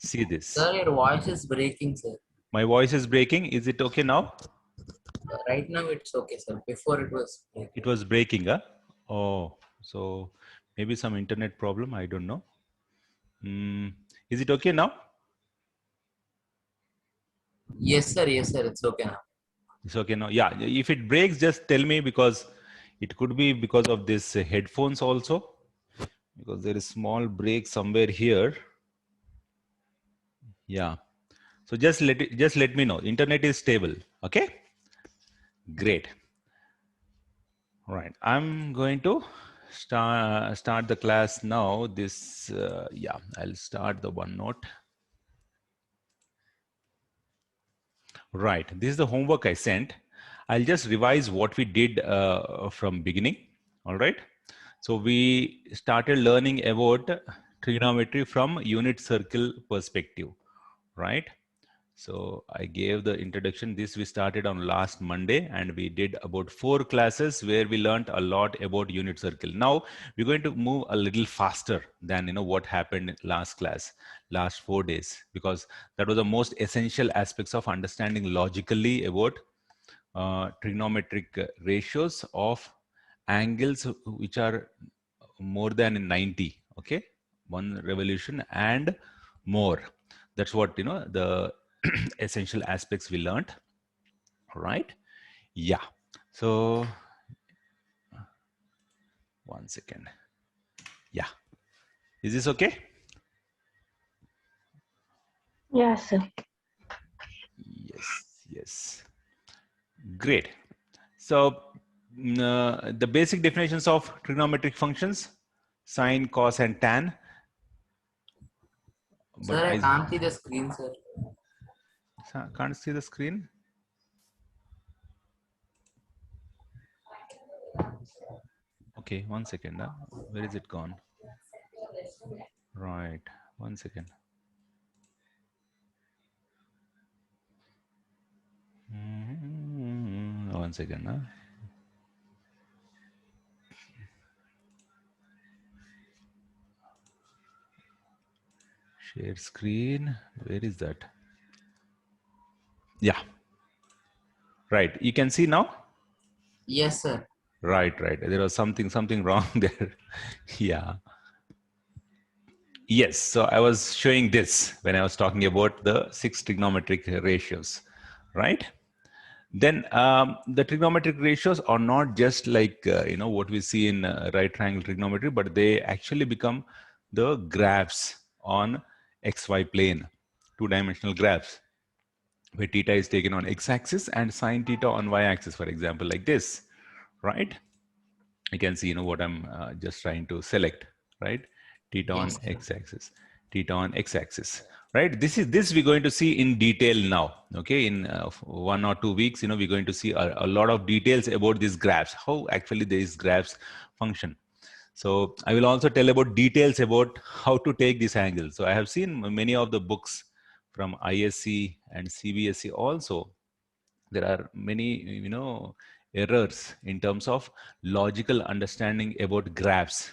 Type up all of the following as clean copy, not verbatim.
see this. Sir, your voice is breaking, sir. My voice is breaking. Is it okay now? Right now it's okay, sir. Before it was It breaking. was breaking, huh? Oh, so maybe some internet problem. I don't know. Is it okay now? Yes, sir. Yes, sir. It's okay now. It's okay now. Yeah. If it breaks, just tell me, because it could be because of this headphones also, because there is small break somewhere here. Yeah. So just let me know. Internet is stable. Okay. Great. All right. I'm going to start the class now. This yeah, I'll start the OneNote. Right. This is the homework I sent. I'll just revise what we did from beginning. All right. So we started learning about trigonometry from unit circle perspective, right? So I gave the introduction. This we started on last Monday, and we did about 4 classes where we learned a lot about unit circle. Now we're going to move a little faster than what happened in last class, last 4 days, because that was the most essential aspects of understanding logically about trigonometric ratios of angles which are more than 90. Okay, one revolution and more. That's what the essential aspects we learned. Right? Yeah. So 1 second. Yeah. Is this okay? Yes, sir. Yes. Yes. Great. So the basic definitions of trigonometric functions: sine, cos, and tan. But Sir, I I can't see the screen, sir. can't see the screen. Okay, 1 second. Where is it gone? Right. 1 second. Mm-hmm. 1 second. Share screen. Where is that? Yeah. Right. You can see now? Yes, sir. Right, right. There was something wrong there. Yeah. Yes. So I was showing this when I was talking about the 6 trigonometric ratios, right? Then the trigonometric ratios are not just like what we see in right triangle trigonometry, but they actually become the graphs on xy plane, two-dimensional graphs, where theta is taken on x-axis and sine theta on y-axis, for example, like this, right? You can see what I'm just trying to select, right? Theta on Yes, sir. x-axis, theta on x-axis, right? This we're going to see in detail now. Okay, in 1 or 2 weeks, we're going to see a lot of details about these graphs, how actually these graphs function. So I will also tell about details about how to take this angle. So I have seen many of the books from ISC and CBSE also. There are many errors in terms of logical understanding about graphs,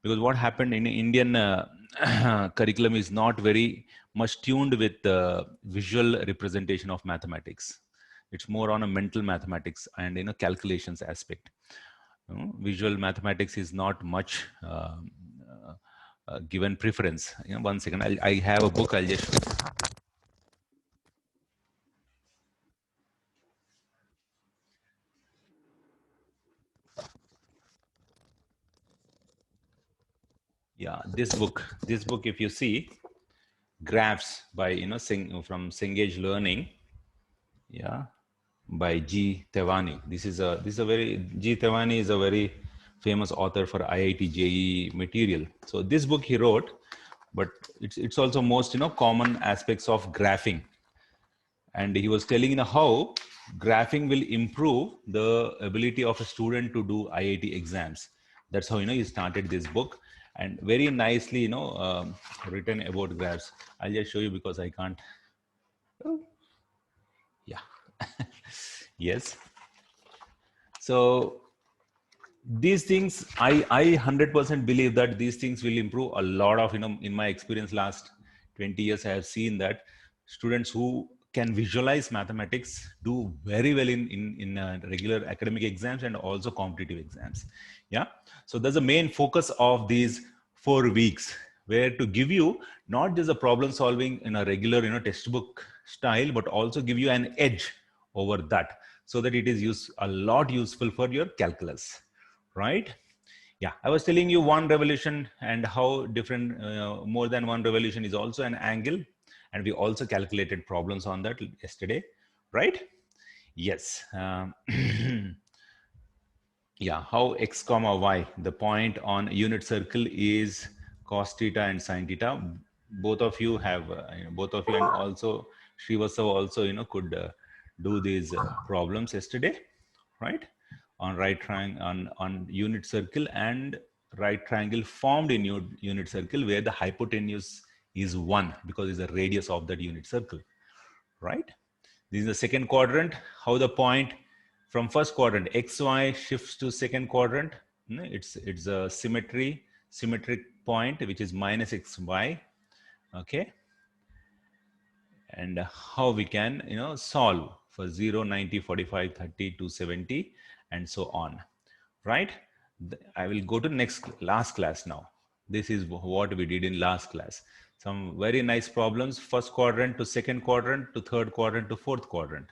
because what happened in Indian curriculum is not very much tuned with visual representation of mathematics. It's more on a mental mathematics and calculations aspect. Visual mathematics is not much given preference. 1 second, I have a book. I'll just yeah, this book, if you see, graphs by from Cengage Learning, yeah, by G Tewani. This is a very G Tewani is a very famous author for IIT JEE material. So this book he wrote, but it's also most common aspects of graphing, and he was telling how graphing will improve the ability of a student to do IIT exams. That's how he started this book, and very nicely written about graphs. I'll just show you because I can't. Yeah. Yes. So these things, I 100% believe that these things will improve a lot of in my experience last 20 years, I have seen that students who can visualize mathematics do very well in regular academic exams and also competitive exams. Yeah. So that's the main focus of these 4 weeks, where to give you not just the problem solving in a regular, textbook style, but also give you an edge over that, so that it is a lot useful for your calculus, right? Yeah, I was telling you one revolution and how different, more than one revolution is also an angle. And we also calculated problems on that yesterday, right? Yes. Yeah, how x comma y, the point on unit circle is cos theta and sin theta. Both of you have, both of you, and also Srivastava also, could do these problems yesterday, right? On right triangle, on unit circle, and right triangle formed in unit circle, where the hypotenuse is 1 because it's the radius of that unit circle, right? This is the second quadrant, how the point from first quadrant xy shifts to second quadrant. It's a symmetric point, which is minus xy. Okay. And how we can solve for 0, 90, 45, 30, 270, and so on, right? I will go to last class now. This is what we did in last class. Some very nice problems, first quadrant to second quadrant to third quadrant to fourth quadrant.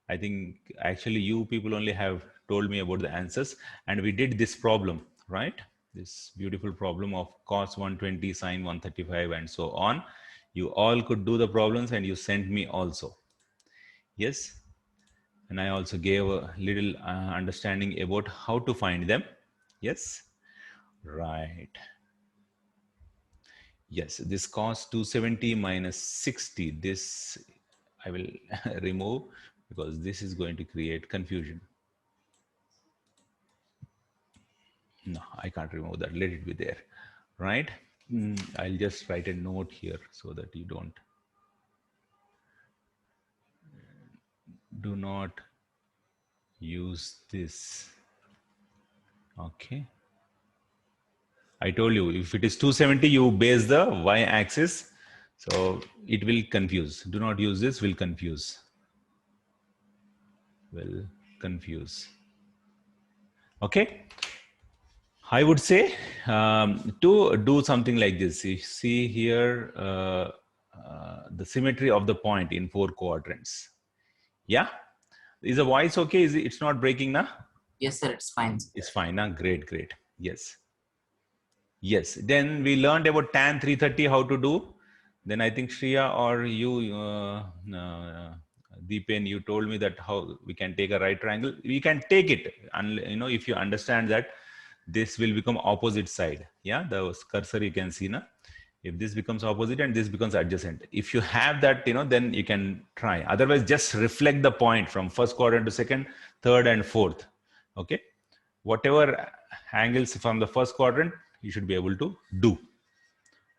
I think actually you people only have told me about the answers, and we did this problem, right? This beautiful problem of cos 120, sin 135, and so on. You all could do the problems, and you sent me also. Yes. And I also gave a little understanding about how to find them. Yes. Right. Yes, this cos 270 minus 60, this I will remove, because this is going to create confusion. No, I can't remove that. Let it be there, right? I'll just write a note here so that you do not use this. Okay. I told you, if it is 270, you base the y-axis, so it will confuse. Do not use this, will confuse. Will confuse. Okay. I would say to do something like this. You see here the symmetry of the point in 4 quadrants. Yeah. Is the voice okay? It's not breaking now? Yes, sir. It's fine. It's fine. Now, great. Yes. Yes. Then we learned about tan 330, how to do. Then I think Shriya or you, Deepen, you told me that how we can take a right triangle. We can take it, and if you understand that this will become opposite side. Yeah, the cursor you can see now. If this becomes opposite and this becomes adjacent, if you have that, then you can try. Otherwise, just reflect the point from first quadrant to second, third, and fourth. Okay, whatever angles from the first quadrant, you should be able to do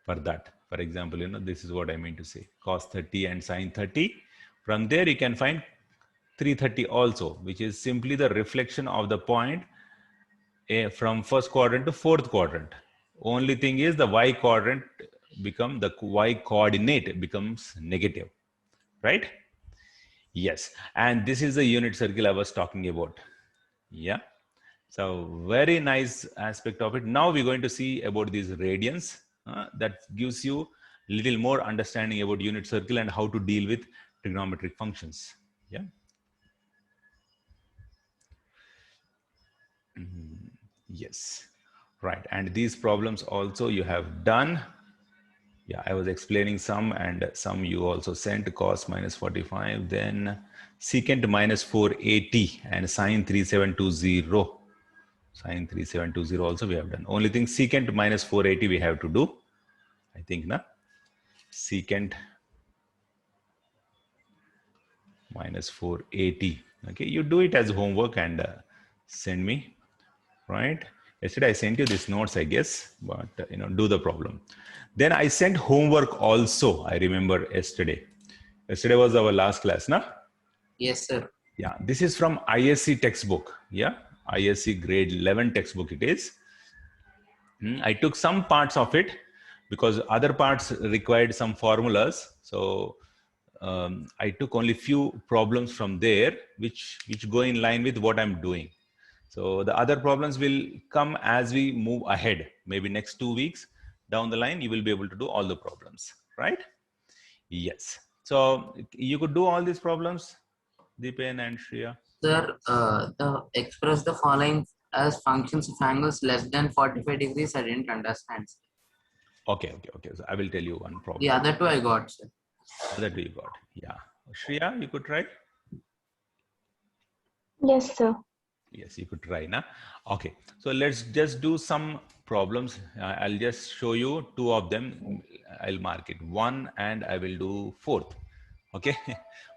for that. For example, this is what I mean to say, cos 30 and sin 30. From there, you can find 330 also, which is simply the reflection of the point from first quadrant to fourth quadrant. Only thing is the y coordinate becomes negative, right? Yes. And this is the unit circle I was talking about. Yeah. So very nice aspect of it. Now we're going to see about these radians. That gives you a little more understanding about unit circle and how to deal with trigonometric functions. Yeah. Yes. Right. And these problems also you have done. Yeah, I was explaining some, and some you also sent, cos minus 45, then secant minus 480, and sin 3720. Sin 3720 also we have done. Only thing, secant minus 480 we have to do, I think, na? Secant minus 480. Okay, you do it as homework and send me, right? Yesterday I sent you these notes, I guess, but do the problem. Then I sent homework also. I remember yesterday. Yesterday was our last class, na? Yes, sir. Yeah, this is from ISC textbook. Yeah, ISC grade 11 textbook it is. I took some parts of it because other parts required some formulas. So I took only few problems from there, which go in line with what I'm doing. So the other problems will come as we move ahead. Maybe next 2 weeks down the line, you will be able to do all the problems, right? Yes. So you could do all these problems, Deepen and Shreya. Sir, express the following as functions of angles less than 45 degrees. I didn't understand. Okay. So I will tell you one The problem. other two I got, sir. Other two you got. Yeah. Shreya, you could try. Yes, sir. Yes, you could try now. Okay, so let's just do some problems. I'll just show you two of them. I'll mark it one and I will do fourth. Okay,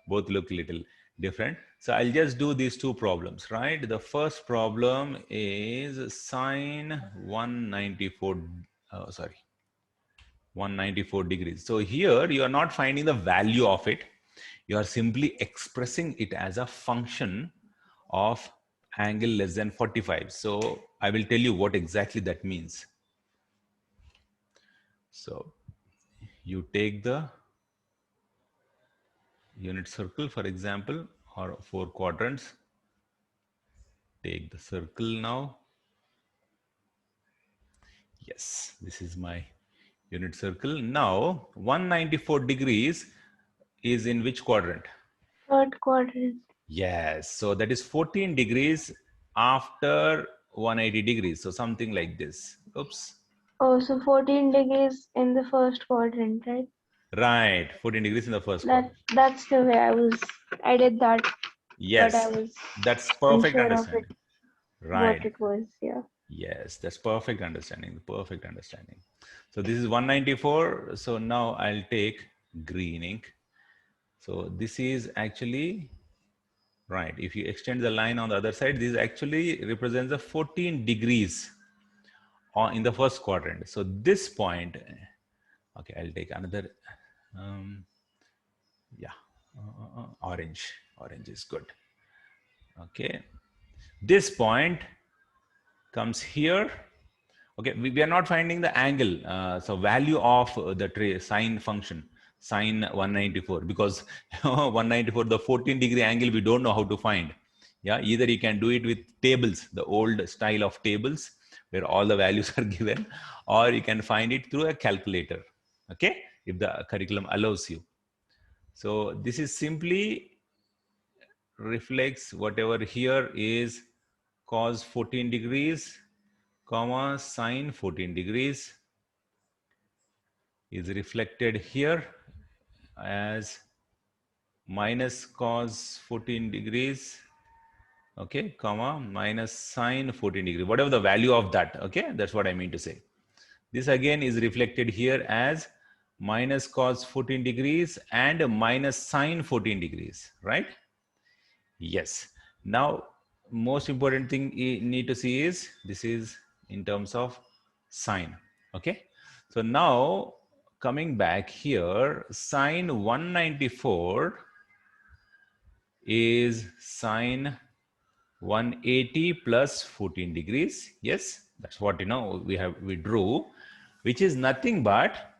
both look little different. So I'll just do these two problems, right? The first problem is sine 194, sorry, 194 degrees. So here you are not finding the value of it. You are simply expressing it as a function of angle less than 45. So I will tell you what exactly that means. So you take the unit circle, for example, or 4 quadrants. Take the circle now. Yes, this is my unit circle. Now 194 degrees is in which quadrant? Third quadrant. Yes, so that is 14 degrees after 180 degrees. So something like this. Oops. Oh, so 14 degrees in the first quadrant, right? Right, 14 degrees in the first quadrant. That's the way I did that, but I Yes, was that's perfect unsure of it, understanding. what Right. it was. Yeah. Yes, that's perfect understanding. Perfect understanding. So this is 194. So now I'll take green ink. So this is actually right. If you extend the line on the other side, this actually represents the 14 degrees in the first quadrant. So this point, okay, I'll take another, yeah, orange. Orange is good. Okay, this point comes here. Okay, we are not finding the angle, so value of the sine function, sine 194, because 194, the 14-degree angle, we don't know how to find. Yeah, either you can do it with tables, the old style of tables, where all the values are given, or you can find it through a calculator. Okay, if the curriculum allows you. So this is simply reflects whatever here is cos 14 degrees, comma sine 14 degrees is reflected here as minus cos 14 degrees, okay, comma minus sine 14 degrees, whatever the value of that. Okay, that's what I mean to say. This again is reflected here as minus cos 14 degrees and minus sine 14 degrees, right? Yes. Now, most important thing you need to see is this is in terms of sine. Okay. So now coming back here, sine 194 is sine 180 plus 14 degrees. Yes, that's what we drew, which is nothing but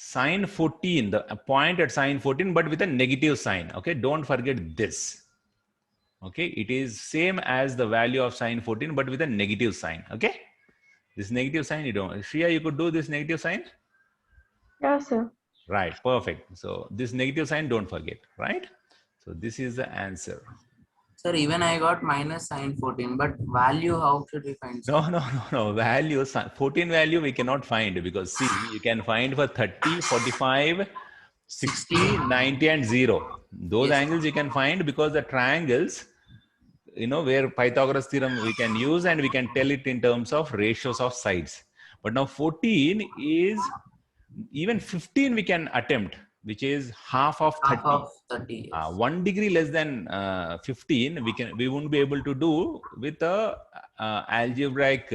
sine 14, the point at sine 14, but with a negative sign. Okay, don't forget this. Okay, it is same as the value of sine 14 but with a negative sign. Okay, this negative sign you don't. Shreya, you could do this negative sign. Yeah, sir. Right, perfect. So this negative sign don't forget, right? So this is the answer. Sir, even I got minus sine 14, but value, how should we find, sir? No, value 14 value we cannot find, because see, you can find for 30, 45, 60, 90 and 0. Those Yes. angles you can find because the triangles, where Pythagoras theorem we can use, and we can tell it in terms of ratios of sides. But now 14 is, even 15 we can attempt, which is half of 30. Half of 30, yes. 1 degree less than 15 we won't be able to do with a algebraic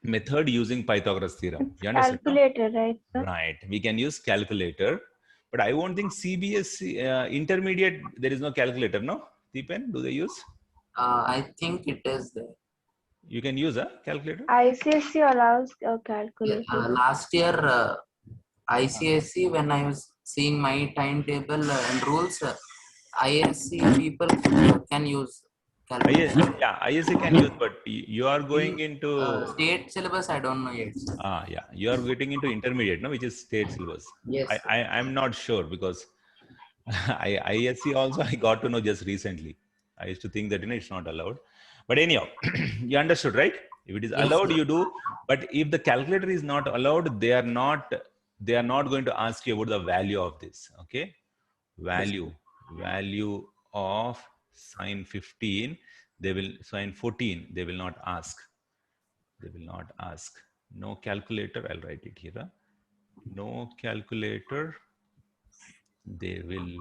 method using Pythagoras theorem. You understand? Calculator, right, sir? Right. We can use calculator, but I won't think CBSE intermediate there is no calculator. No, Deepen, do they use? I think it is there. You can use a calculator. ICSC allows a calculator. Last year, ICSC, when I was seeing my timetable and rules, ISC people can use calculator. Yeah, ISA can use, but you are going In into state syllabus, I don't know yet. yeah, you are getting into intermediate, no, which is state syllabus. Yes. I'm not sure because ISC also I got to know just recently. I used to think that it's not allowed, but anyhow, you understood, right? If it is Yes, allowed, sir. you do. But if the calculator is not allowed, they are not going to ask you about the value of this. Okay, Yes. value of sine 15. They will sine 14. They will not ask. They will not ask. No calculator. I'll write it here. No calculator. They will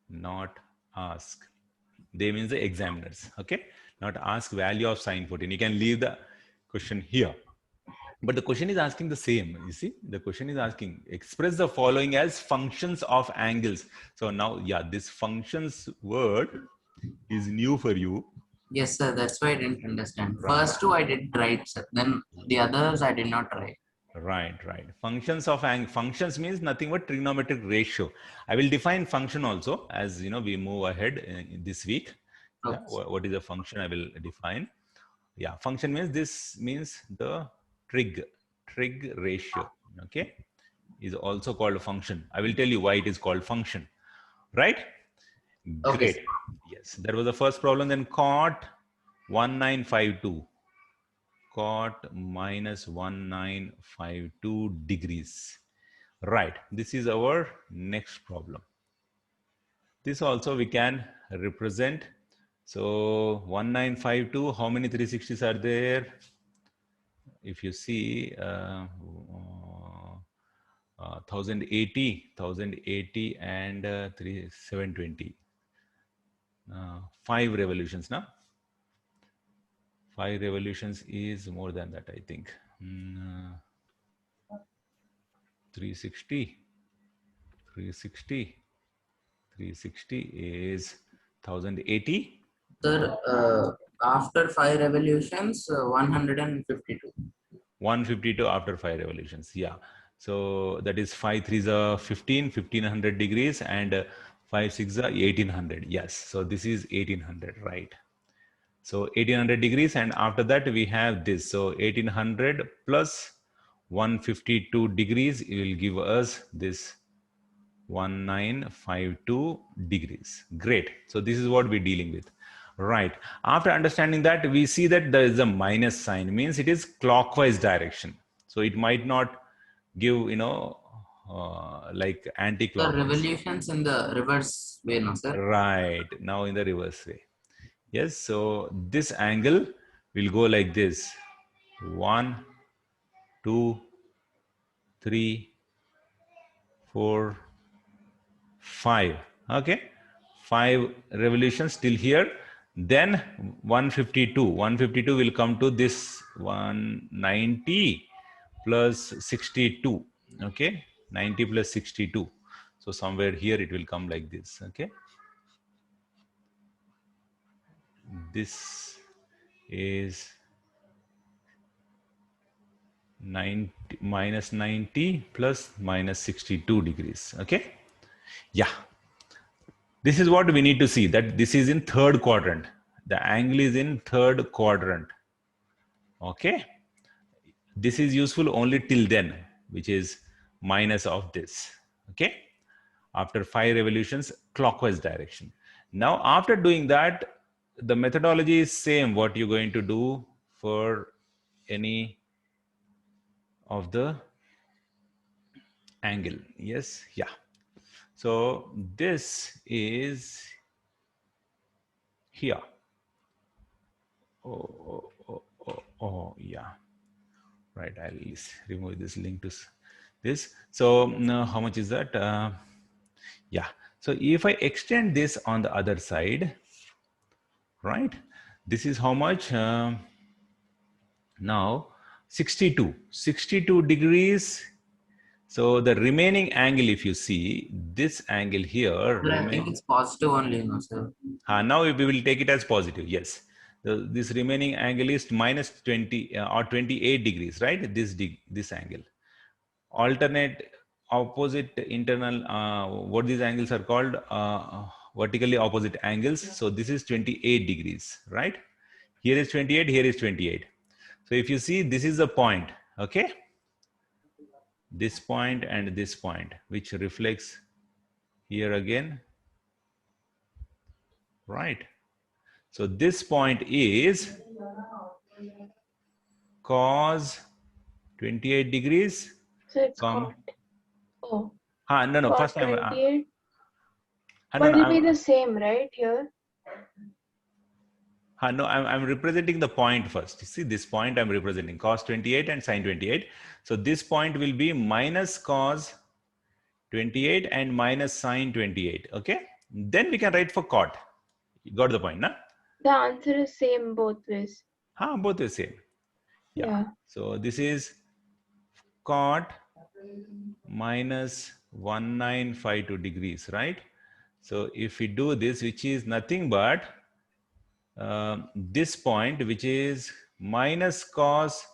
not ask. They means the examiners. Okay. Not ask value of sine 14. You can leave the question here. But the question is asking the same. You see, the question is asking express the following as functions of angles. So now, yeah, this functions word is new for you. Yes, sir. That's why I didn't understand. Right. First two I did right, sir. Then the others I did not write. Right. Functions of functions means nothing but trigonometric ratio. I will define function also as you know we move ahead in this week. Yeah, Okay. what is a function? I will define. Yeah, function means this means the trig ratio. Okay, is also called a function. I will tell you why it is called function. Right? Okay, Great. sir. Yes, that was the first problem. Then cot 1952. Cot minus 1952 degrees. Right. This is our next problem. This also we can represent. So 1952, how many 360s are there? If you see 1080 and 720. 5 revolutions now. 5 revolutions is more than that, I think. 360 is 1080. Sir, after 5 revolutions, 152. 152 after 5 revolutions. Yeah. So that is 5 3s are 1500 degrees, and 5 6 are 1800. Yes. So this is 1800, right? So 1800 degrees, and after that we have this. So 1800 plus 152 degrees will give us this 1952 degrees. Great. So this is what we're dealing with. Right. After understanding that, we see that there is a minus sign, means it is clockwise direction. So it might not give, like Sir, anti-clockwise. revolutions in the reverse way, no, sir? Right. Now in the reverse way. Yes. So this angle will go like this. 1, 2, 3, 4, 5. Okay. 5 revolutions till here. Then 152 will come to this 190 plus 62. Okay. 90 plus 62. So somewhere here it will come like this. Okay. This is 90 minus 90 plus minus 62 degrees. Okay. Yeah. This is what we need to see, that this is in third quadrant. The angle is in third quadrant. Okay. This is useful only till then, which is minus of this. Okay. After 5 revolutions, clockwise direction. Now, after doing that, the methodology is same what you're going to do for any of the angle. Yes. Yeah. So this is here. Oh, yeah. Right. I'll remove this link to this. So now how much is that? Yeah. So if I extend this on the other side, right? This is how much? Now 62 degrees. So the remaining angle, if you see this angle here, Sir, I think it's positive only, no, sir. now we will take it as positive. Yes. This remaining angle is minus 20 or 28 degrees, right? This angle. Alternate opposite internal, what these angles are called, vertically opposite angles. So this is 28 degrees, right? Here is 28, here is 28. So if you see, this is the point, okay? This point and this point, which reflects here again, right? So this point is cos 28 degrees. So it's cot. Oh, No. cot First time. 28. No, But it'll be the same, right? Here. No, I'm representing the point first. You see, this point I'm representing cos 28 and sin 28. So this point will be minus cos 28 and minus sin 28. Okay. Then we can write for cot. You got the point, na? The answer is same both ways. Both the same. Yeah. So this is cot minus 1952 degrees, right? So if we do this, which is nothing but this point, which is minus cos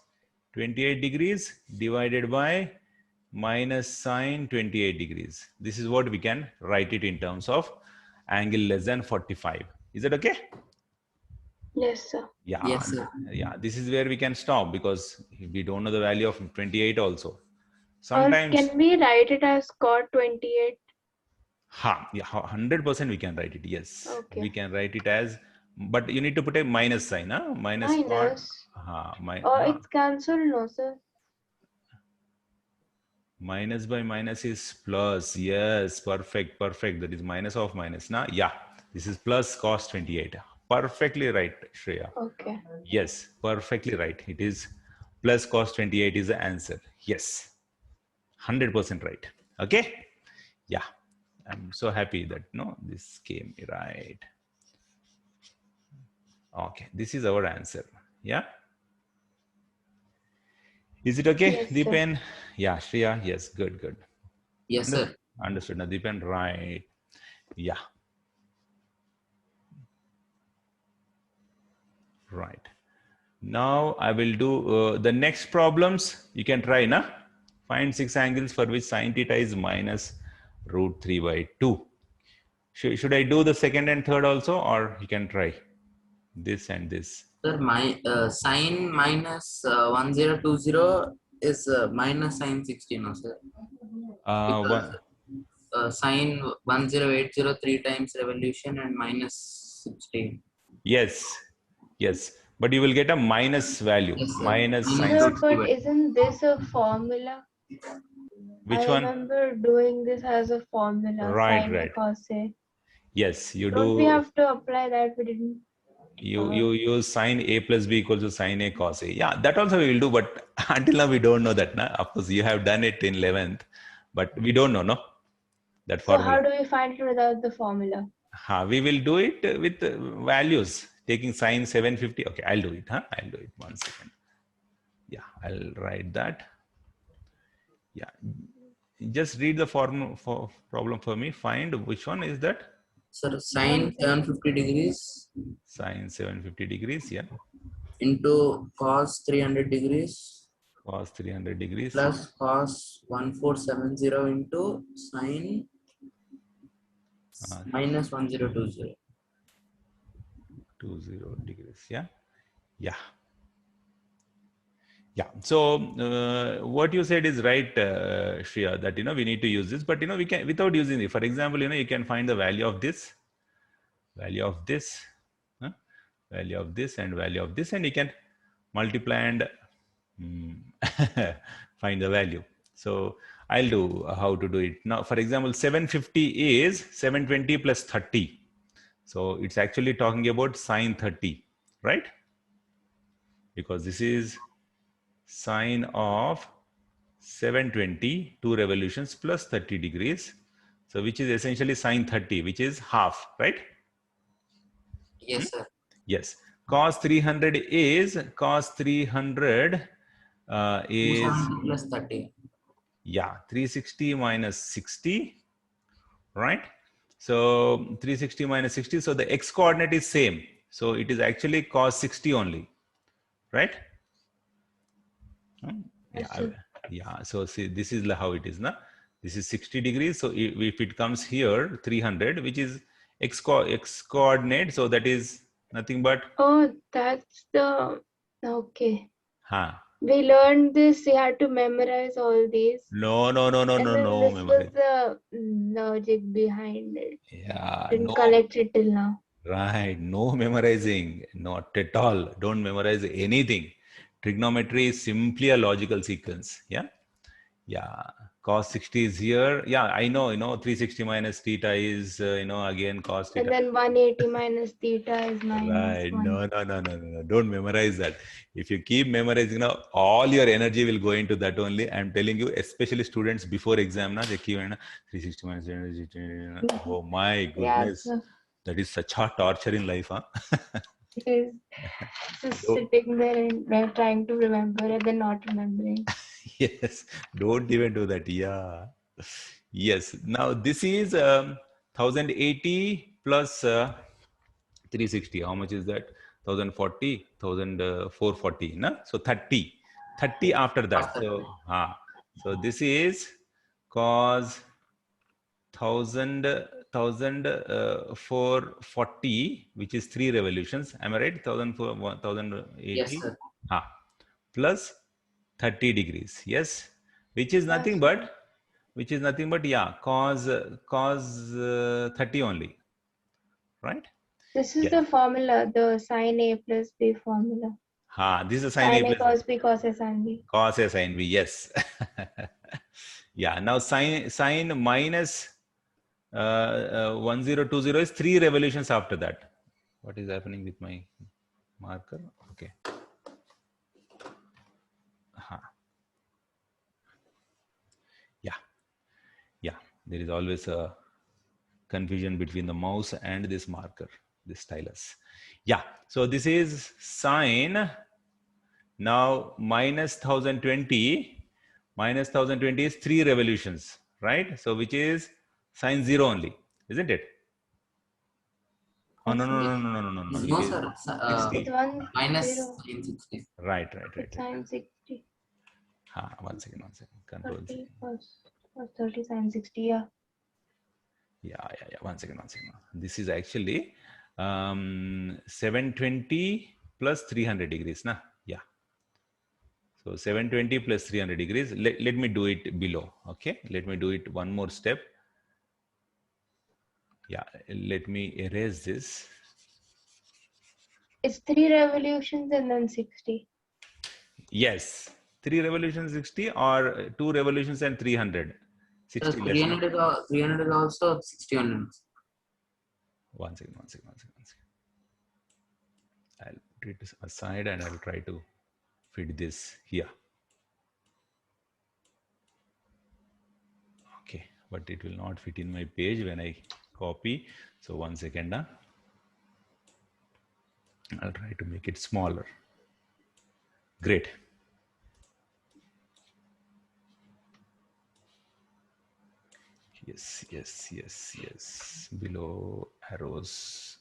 28 degrees divided by minus sine 28 degrees. This is what we can write it in terms of angle less than 45. Is that okay? Yes, sir. Yeah. Yes, sir. Yeah. This is where we can stop because we don't know the value of 28 also. Or Sometimes. can we write it as cot 28? Yeah, 100% we can write it. Yes. Okay. We can write it as, but you need to put a minus sign, huh? Minus cot. Or it's cancelled, no, sir. Minus by minus is plus. Yes, perfect. That is minus of minus. Now, yeah, this is plus cos 28. Perfectly right, Shreya. Okay. Yes, perfectly right. It is plus cos 28 is the answer. Yes, 100% right. Okay. Yeah, I'm so happy that this came right. Okay, this is our answer. Yeah. Is it okay, Yes, Deepen? Yeah, Shreya. Yes, good. Yes, sir. Understood. Now, Deepen, right. Yeah. Right. Now I will do the next problems. You can try, na? Find 6 angles for which sine theta is minus root 3 by 2. Should I do the second and third also, or you can try this and this? Sir, my sine minus 1020 is minus sine 60, no, sir? Because sine 1080 3 times revolution and minus 16. Yes. But you will get a minus value. Yes, sir. Minus sine Sir, 60. but isn't this a formula? Which I one? remember doing this as a formula. Right. Sine A cos A. Yes, you Don't do. we have to apply that? We didn't. You use sine A plus B equals to sine A cos A. Yeah, that also we will do, but until now we don't know that. Na? Of course, you have done it in 11th, but we don't know, no? That So formula. how do we find it without the formula? We will do it with values, taking sine 750. Okay, I'll do it. I'll do it. 1 second. Yeah, I'll write that. Yeah, just read the problem for me. Find which one is that? Sir, sine 750 degrees Sine 750 degrees, yeah. into cos 300 degrees Cos 300 degrees. plus cos 1470 into sine minus 1020. 20 degrees, yeah. So what you said is right, Shreya, that we need to use this, but we can, without using it. For example, you can find the value of this, value of this, value of this, and value of this, and you can multiply and find the value. So I'll do how to do it now. For example, 750 is 720 plus 30. So it's actually talking about sine 30, right? Because this is sine of 720, 2 revolutions plus 30 degrees. So which is essentially sine 30, which is half, right? Yes, sir. Yes. Cos 300 is, cos 300 is 270 plus 30. Yeah, 360 minus 60, right? So 360 minus 60. So the x coordinate is same. So it is actually cos 60 only, right? Yes, Yeah, sir. yeah. So see, this is how it is, na? This is 60 degrees. So if it comes here 300, which is x coordinate, so that is nothing but Oh, that's the okay. ha. We learned this. We had to memorize all these, No, no, no, no, and no, then no, this was memorize. the logic behind it. Yeah, Didn't no, connect it till now. right. No memorizing, not at all. Don't memorize anything. Trigonometry is simply a logical sequence. Yeah. Yeah, cos 60 is here. Yeah, I know, 360 minus theta is, again cos And theta. then 180 minus theta is minus Right. 1. No, no, no, no, no, no. Don't memorize that. If you keep memorizing now, all your energy will go into that only. I'm telling you, especially students before exam, na, they keep 360 minus. Oh my Yeah, goodness. so That is such a torture in life, huh? he's just Don't- sitting there and they're trying to remember and then not remembering. Yes, don't even do that. Yeah. Yes. Now this is 1080 plus 360. How much is that? 1040, 1440. No? So 30. 30 after Cos that. 30. So this is cos 440, which is 3 revolutions. Am I right? 1080. Yes, sir. Plus 30 degrees. Yes. Which is Yeah, nothing so but yeah, cos 30 only, right? this is Yes. the formula, the sine A plus B formula. This is a sine A Sine A plus cos B cos A sin B. cos A sin B. Yes. Yeah. Now sine minus 1020 is 3 revolutions after that. What is happening with my marker? Okay. Yeah. Yeah. There is always a confusion between the mouse and this marker, this stylus. Yeah. So this is sine. Now minus 1020. Minus 1020 is 3 revolutions, right? So which is sine 0 only, isn't it? Oh, no, Yes, no, sir. no, no, no, no, no, no. It No, is sir. It's 60. 1 Minus 0. sin 60. Right, right, right, It's right. sine 60. One second, one second. Control C. 30 cos 30 sine 60. Yeah. Yeah, yeah, yeah. One second, one second. This is actually 720 plus 300 degrees. Nah? Yeah. So 720 plus 300 degrees. Let me do it below. Okay. Let me do it one more step. Yeah. Let me erase this. It's 3 revolutions and then 60. Yes. 3 revolutions 60 or 2 revolutions and 300. So 60 less, no? 300 is also 60 only. One second, one second, one second, one second. I'll put it aside and I'll try to fit this here. Okay, but it will not fit in my page when I copy. So one second, I'll try to make it smaller. Great. Yes, yes, yes, yes. Below arrows.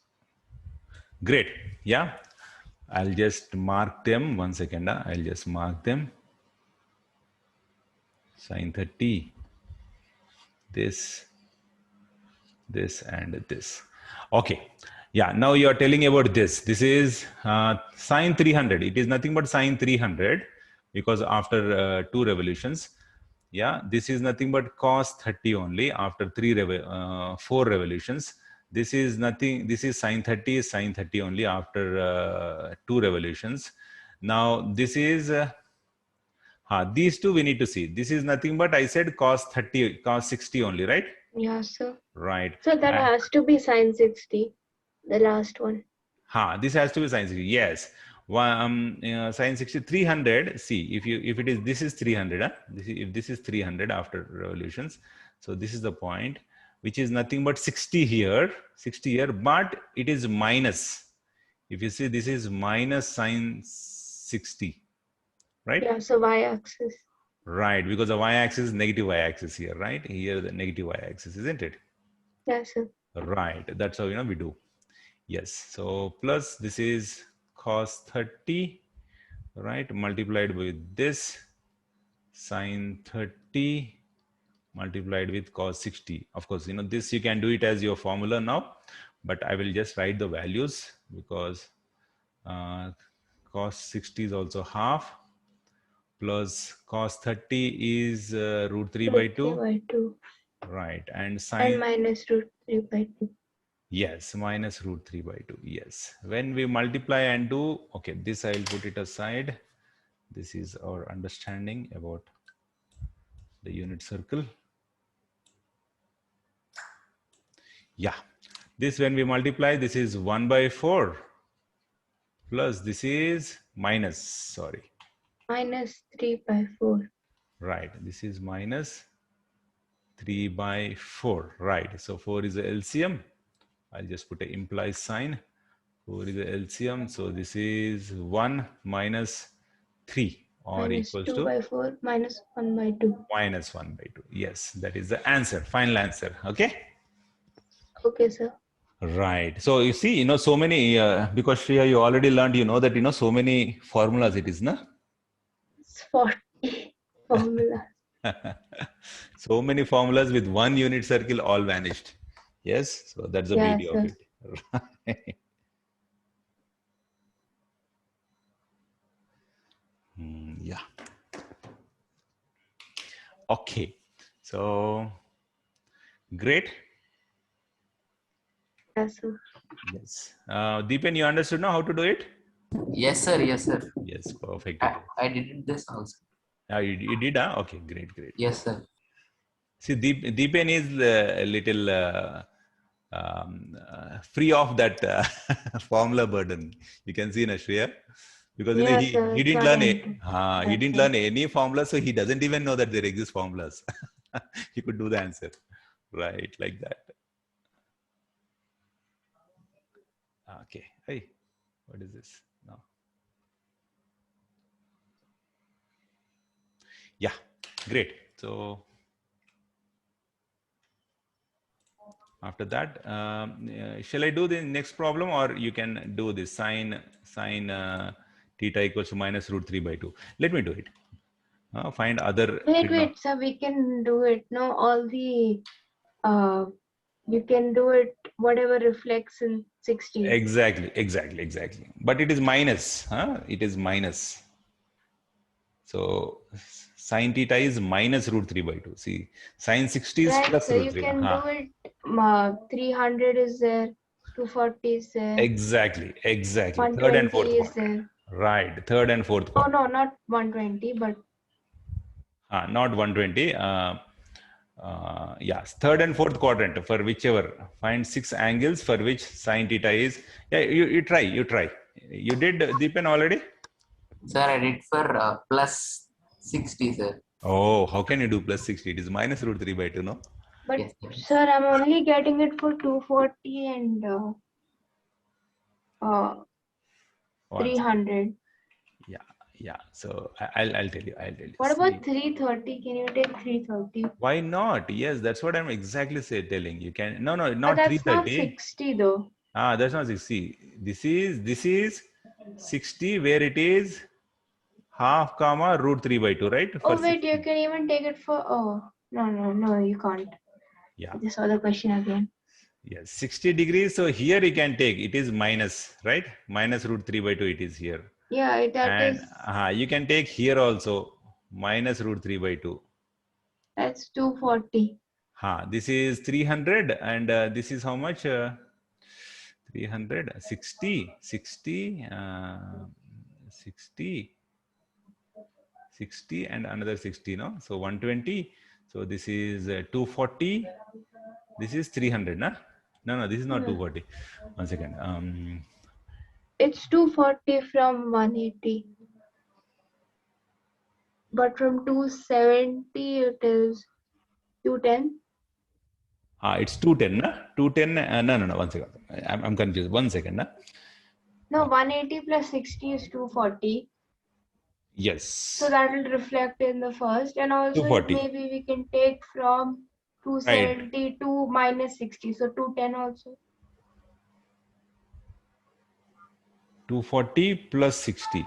Great. Yeah. I'll just mark them. One second. I'll just mark them. Sine 30. This, and this. Okay. Yeah. Now you are telling about this. This is sine 300. It is nothing but sine 300 because after 2 revolutions. Yeah. This is nothing but cos 30 only after 4 revolutions. This is nothing. This is sine 30 is sine 30 only after 2 revolutions. Now this is these two we need to see. This is nothing but I said cos 30, cos 60 only, right? Yeah, sir. Right. So that has to be sine 60, the last one. This has to be sine 60. Yes. Sine 60, 300. See, if it is this is 300, if this is 300 after revolutions, so this is the point, which is nothing but 60 here, 60 here, but it is minus. If you see, this is minus sine 60, right? Yeah, so y-axis. Right, because the y-axis is negative y-axis here, right? Here the negative y-axis, isn't it? Yeah, sir. Right. That's how we do. Yes. So plus this is cos 30, right? Multiplied with this sine 30 multiplied with cos 60. Of course, this you can do it as your formula now, but I will just write the values because cos 60 is also half plus cos 30 is root 3 by Root 3 2, by 2. right? And And sine, minus root 3 by 2. yes, minus root 3 by 2. Yes. When we multiply and do, okay, this I'll put it aside. This is our understanding about the unit circle. Yeah. This when we multiply, this is 1 by 4 plus this is minus, sorry. Minus 3 by 4. Right. This is minus 3 by 4. Right. So 4 is the LCM. I'll just put a implies sign. 4 is the LCM. So this is 1 minus 3 or Minus equals 2 to by 4 minus 1 by 2. minus 1 by 2. Yes, that is the answer, final answer. Okay. Okay, sir. Right. So you see, so many, because Shreya, you already learned, that, so many formulas it is, na? It's 40 formula. So many formulas with one unit circle all vanished. Yes. So that's the Yeah, beauty of sir. it. Right. Yeah. Okay. So great. Yes, sir. Yes. Deepan, you understood now how to do it? Yes, sir. Yes, sir. Yes. Perfect. I did this also. You did, huh? Okay. Great. Great. Yes, sir. See, Deepan is a little free of that formula burden. You can see in Ashriya, because Yeah, he sir. he It's didn't not learn into he that, didn't sir. learn any formula, so he doesn't even know that there exist formulas. He could do the answer, right, like that. Okay. Hey, what is this now? Yeah, great. So after that, shall I do the next problem, or you can do this sine theta equals to minus root 3 by 2? Let me do it. Find other Wait, sir. We can do it. No, all the you can do it whatever reflects in 60. Exactly. But it is minus. It is minus. So sine theta is minus root 3 by 2. See, sine 60 is Right, plus so root you 3. can do it. 300 is there. 240 is there. Exactly. Third and 120 fourth is quadrant. there. Right. Third and fourth Oh, quadrant. no, not 120, but Not 120. Yes, third and fourth quadrant for whichever. Find 6 angles for which sine theta is. Yeah, you try. You did, Deepan, already? Sir, I did for plus 60, sir. Oh, how can you do plus 60? It is minus root 3 by 2, no? but Yes, sir. sir, I'm only getting it for 240 and uh, Once. 300. Yeah. So I'll tell you. What See, about 330? Can you take 330? why not? Yes, that's what I'm exactly telling. You can. No, But not that's not 330. 60 though. That's not 60. This is 60 where it is half comma root 3 by 2, right? For Oh, wait, you 60. can even take it for. Oh, no, you can't. Yeah. This other question again. Yes, 60 degrees. So here you can take, it is minus, right? Minus root 3 by 2 it is here. Yeah, that And is. you can take here also minus root 3 by 2. That's 240. This is 300 and this is how much? 300, 60, 60, 60, 60 and another 60, no? So 120. So this is 240. This is 300, no? No, this is not Yeah. 240. 1 second. It's 240 from 180. But from 270 it is 210. It's 210, na? 210. No. 1 second. I'm confused. 1 second, na? No, 180 plus 60 is 240. Yes. So that will reflect in the first. And also 240. maybe we can take from Right. 270 to minus 60. So 210 also. 240 plus 60.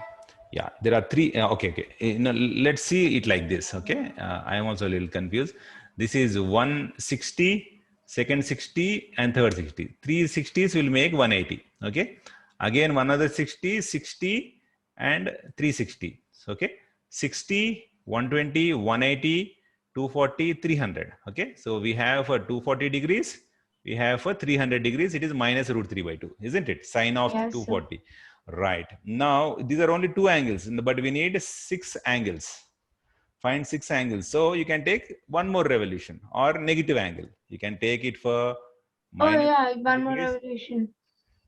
Yeah, there are three. Okay. Let's see it like this. Okay, I am also a little confused. This is 160, second 60, and third 60. Three 60s will make 180. Okay, again one other 60, 60, and 360. Okay, 60, 120, 180, 240, 300. Okay, so we have for 240 degrees, we have for 300 degrees, it is minus root 3 by 2, isn't it? Sine of Yes, sir. 240. Right. Now, these are only two angles, but we need six angles. Find six angles. So you can take one more revolution or negative angle. You can take it for Oh minus yeah, one more degrees. revolution.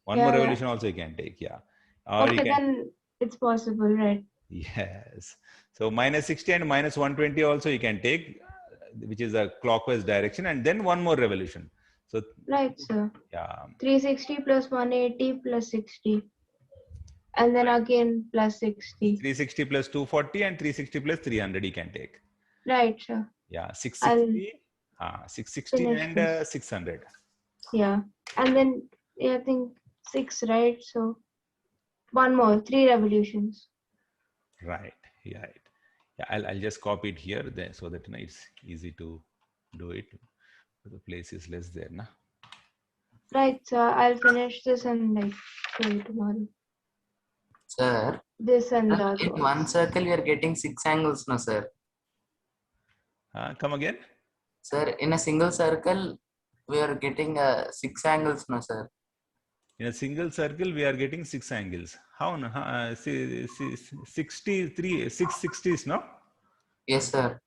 One more revolution also you can take. Yeah. Or you Okay, can. then it's possible, right? Yes. So minus 60 and minus 120 also you can take, which is a clockwise direction, and then one more revolution. So Right, sir. yeah. 360 plus 180 plus 60. And then again plus 60. 360 plus 240 and 360 plus 300 you can take. Right, sir. Yeah, I'll 660 finish and this. 600. Yeah. And then I think 6, right? So one more, 3 revolutions. Right. Yeah. I'll just copy it here then, so that it's easy to do it. The place is less there, na? Right, sir. I'll finish this and like show you tomorrow. Sir, This and the other in one ones. circle we are getting 6 angles, no sir? Come again? Sir, in a single circle we are getting 6 angles, no sir? In a single circle, we are getting six angles. How? 63, 660s, no? Yes, sir.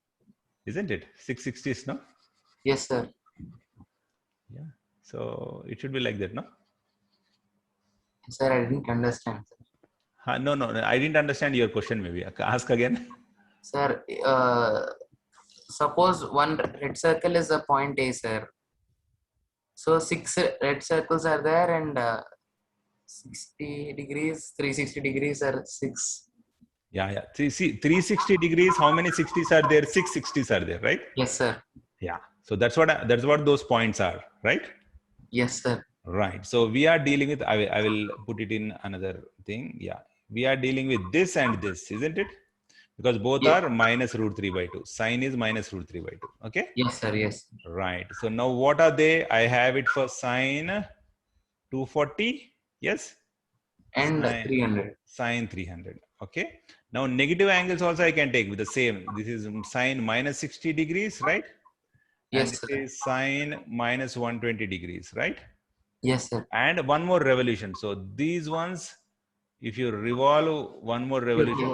Isn't it? 660s, no? Yes, sir. Yeah. So it should be like that, no? Sir, I didn't understand, sir. No, I didn't understand your question. Maybe ask again. Sir, suppose one red circle is a point A, sir. So 6 red circles are there, and 60 degrees, 360 degrees are 6. Yeah. See, 360 degrees. How many 60s are there? 660s are there, right? Yes, sir. Yeah. So that's what those points are, right? Yes, sir. Right. So we are dealing with. I will put it in another thing. Yeah. We are dealing with this and this, isn't it? Because both Yes. are minus root 3 by 2. Sine is minus root 3 by 2. Okay. Yes, sir. Yes. Right. So now what are they? I have it for sine 240. Yes. And 300. Sine 300. Okay. Now negative angles also I can take with the same. This is sine minus 60 degrees, right? Yes, And this sir. is sine minus 120 degrees, right? Yes, sir. And one more revolution. So these ones, if you revolve one more revolution,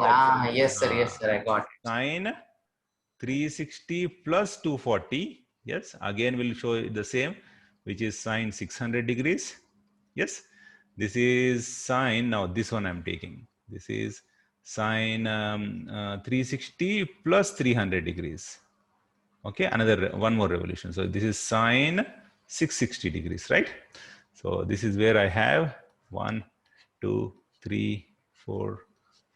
Yes, sir. Yes, sir. I got it. sine 360 plus 240. Yes, again we'll show you the same, which is sine 600 degrees. Yes, this is sine. Now this one I'm taking. This is sine 360 plus 300 degrees. Okay, another one more revolution. So this is sine 660 degrees, right? So this is where I have 1, 2, 3, 4,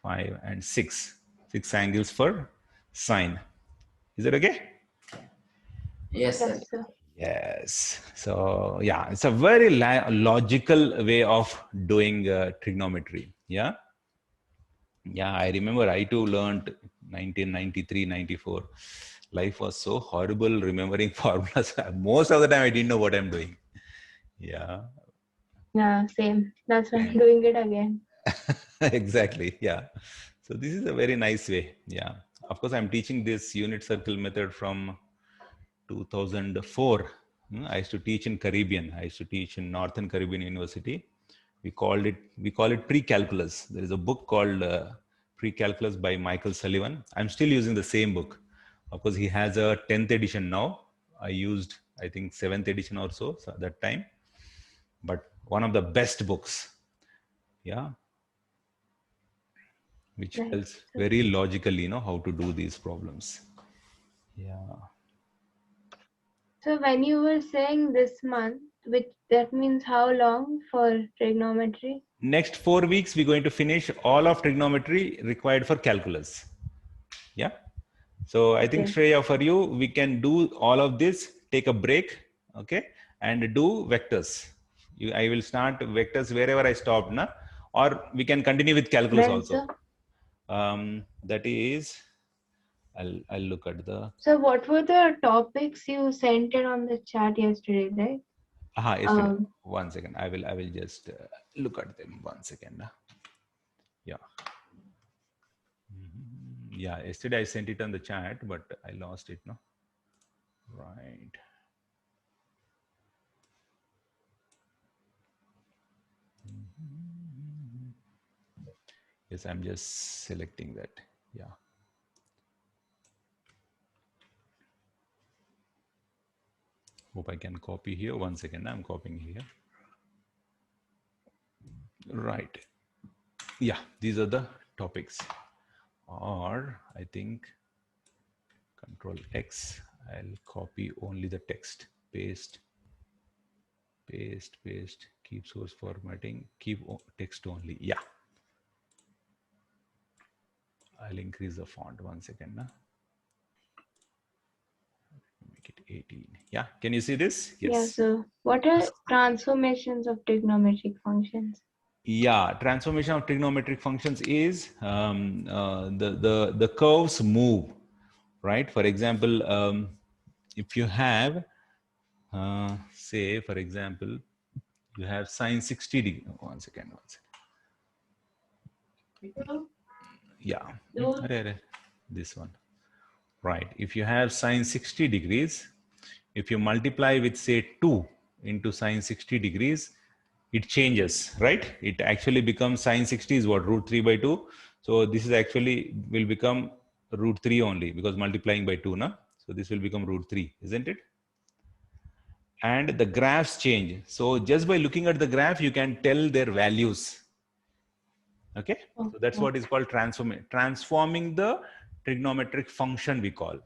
5, and 6. 6 angles for sine. Is that okay? Yes, sir. Yes, sir. Yes. So yeah, it's a very logical way of doing trigonometry. Yeah. Yeah, I remember I too learned 1993, 94. Life was so horrible remembering formulas. Most of the time I didn't know what I'm doing. Yeah. Yeah, same. That's why I'm doing it again. Exactly. Yeah. So this is a very nice way. Yeah. Of course, I'm teaching this unit circle method from 2004. I used to teach in Caribbean. I used to teach in Northern Caribbean University. We call it pre-calculus. There is a book called Pre-Calculus by Michael Sullivan. I'm still using the same book. Of course, he has a 10th edition now. I used, I think, 7th edition or so at that time. But one of the best books. Yeah. Which Right. tells very logically, how to do these problems. Yeah. So when you were saying this month, which that means how long for trigonometry? Next 4 weeks, we're going to finish all of trigonometry required for calculus. Yeah. So I think, Shreya, for you, we can do all of this, take a break, okay, and do vectors. I will start vectors wherever I stopped. Na? or we can continue with calculus When, also. sir? That is, I'll look at the. So what were the topics you sent it on the chat yesterday, right? Aha, yesterday. Um, One second. I will just look at them. 1 second. Yeah. Yeah. Yesterday I sent it on the chat, but I lost it. No. Right. Yes, I'm just selecting that. Yeah. Hope I can copy here. 1 second. I'm copying here. Right. Yeah. These are the topics. Or I think Control X. I'll copy only the text. Paste. Paste. Paste. Keep source formatting. Keep text only. Yeah. I'll increase the font. 1 second. Make it 18. Yeah. Can you see this? yeah, Yes. so what are transformations of trigonometric functions? Yeah, transformation of trigonometric functions is the curves move, right? For example, if you have say, for example, you have sine 60 degree. 1 second. Yeah, this one, right? If you have sine 60 degrees, if you multiply with say 2 into sine 60 degrees, it changes, right? It actually becomes sine 60 is what, root 3 by 2. So this is actually will become root 3 only because multiplying by 2, na? So this will become root 3, isn't it? And the graphs change. So just by looking at the graph, you can tell their values. Okay. So that's what is called transforming the trigonometric function we call.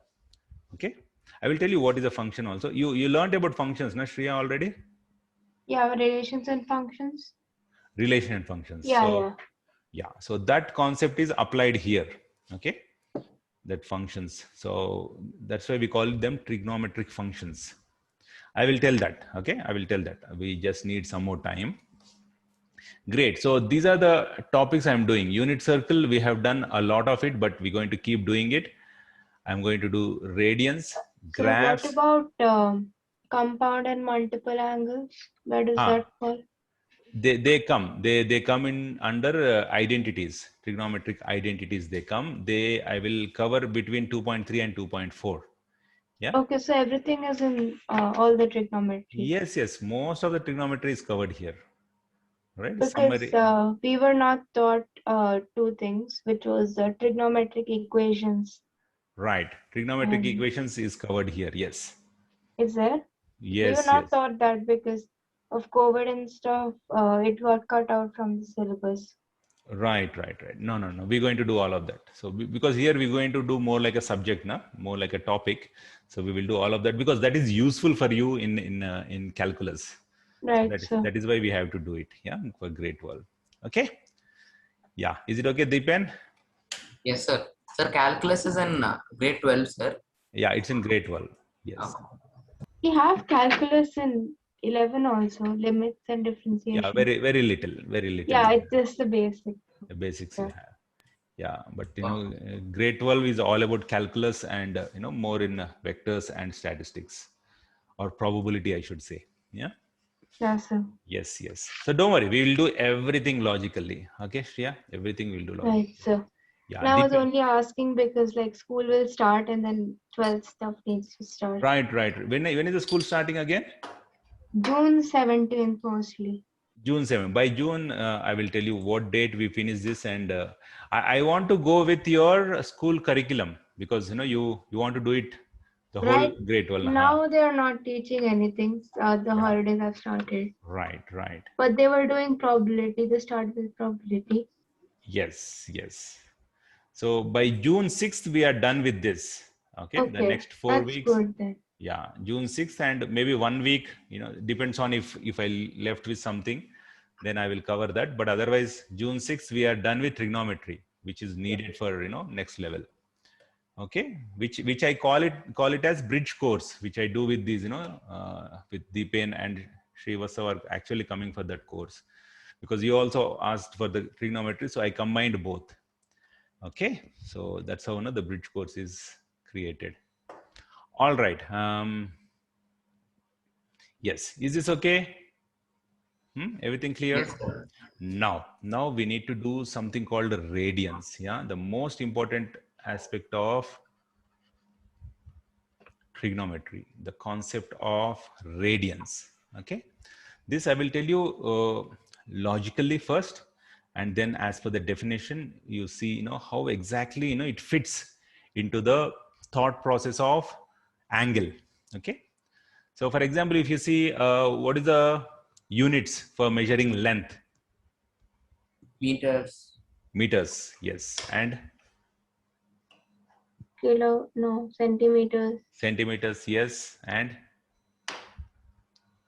Okay. I will tell you what is a function also. You learned about functions, na Shreya, already? Yeah, relations and functions. Relation and functions. Yeah, So yeah. yeah, so that concept is applied here. Okay. That functions. So that's why we call them trigonometric functions. I will tell that. Okay. I will tell that. We just need some more time. Great. So these are the topics I'm doing. Unit circle, we have done a lot of it, but we're going to keep doing it. I'm going to do radians, So what graphs. about compound and multiple angles? Where does that Ah, fall? they come in under identities, trigonometric identities. They come. I will cover between 2.3 and 2.4. Yeah. Okay, so everything is in all the trigonometry. Yes. Most of the trigonometry is covered here. Right. Because Summary. we were not taught two things, which was trigonometric equations. Right. Trigonometric And equations is covered here. Yes. is there? We were Yes. not Yes. taught that because of COVID and stuff. It got cut out from the syllabus. Right. No. We're going to do all of that. So because here we're going to do more like a subject, na, more like a topic. So we will do all of that because that is useful for you in calculus. So Right, so that is why we have to do it. Yeah, for grade 12. Okay. Yeah. Is it okay, Deepan? Yes, sir. Sir, calculus is in grade 12, sir. Yeah, it's in grade 12. Yes. Okay. we have calculus in 11 also, limits and Yeah, differentiation. very little, very little. Yeah, it's just the basic. The basics you Yeah. have. Yeah, but Okay. grade 12 is all about calculus and more in vectors and statistics, or probability, I should say. Yeah. Yeah, so Yes. So don't worry, we will do everything logically. Okay, Shreya, everything we'll do right. logically. So Yeah, now I was Deepan. only asking because like school will start and then 12th stuff needs to start. Right. When is the school starting again? June 17th mostly. June 7th. By June, I will tell you what date we finish this, and I want to go with your school curriculum because you want to do it the whole Right grade 12. now they are not teaching anything. The Yeah. holidays have started. Right. But they were doing probability. They started with probability. Yes. So by June 6th, we are done with this. Okay. The Okay, next 4 that's weeks. good then. Yeah. June 6th and maybe 1 week, depends on if I left with something, then I will cover that. But otherwise, June 6th, we are done with trigonometry, which is needed for, next level. Okay. Which I call it as bridge course, which I do with these, with Deepen and Srivastava are actually coming for that course. because you also asked for the trigonometry, so I combined both. Okay, so that's how the bridge course is created. All right. Yes, is this okay? Everything clear? Yes, sir. Now we need to do something called radians. Yeah, the most important aspect of trigonometry, the concept of radians. Okay, this I will tell you logically first, and then as per the definition, you see how exactly it fits into the thought process of angle. Okay, so for example, if you see what is the units for measuring length? Meters. Meters, yes, and Centimeters. centimeters, yes, and